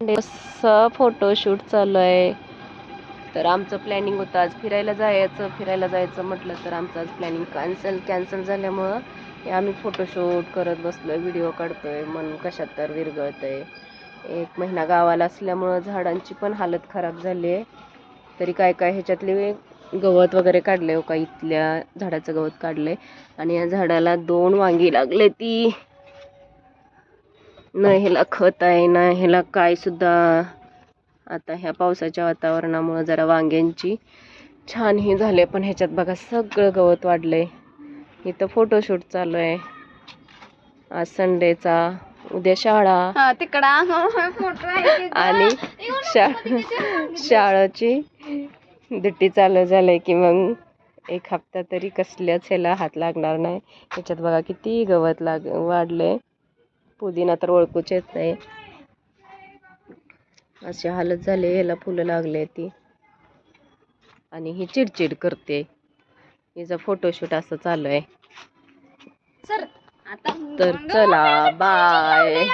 Photoshoot चालू आहे. तर आमचं प्लॅनिंग होतं आज फिरायला जायचं म्हटलं, तर आमचं आज प्लॅनिंग कॅन्सल झाल्यामुळं हे आम्ही फोटोशूट करत बसलोय, व्हिडिओ काढतोय. मन कशात तर विरगळतंय. 1 महिना गावाला असल्यामुळं झाडांची पण हालत खराब झाली आहे. तरी काय ह्याच्यातले गवत वगैरे काढले हो का, इथल्या झाडाचं गवत काढलंय. आणि या झाडाला 2 वांगी लागले. ती न ह्याला खत आहे ना ह्याला काय सुद्धा. आता ह्या पावसाच्या वातावरणामुळे जरा वांग्यांची छान हे झाले, पण ह्याच्यात बघा सगळं गवत वाढलंय. इथं फोटोशूट चालू आहे. आज संडेचा, उद्या शाळा तिकडा आणि शाळेची दुट्टी चालू झाली की मग 1 हप्ता तरी कसल्याच ह्याला हात लागणार नाही. ह्याच्यात बघा किती गवत वाढले. पुदिना तर ओळखूच येत नाही, अशी हालत झाली. ह्याला फुलं लागले ती, आणि ही चिडचिड करते. हिचा फोटोशूट असं चालू आहे. तर चला बाय.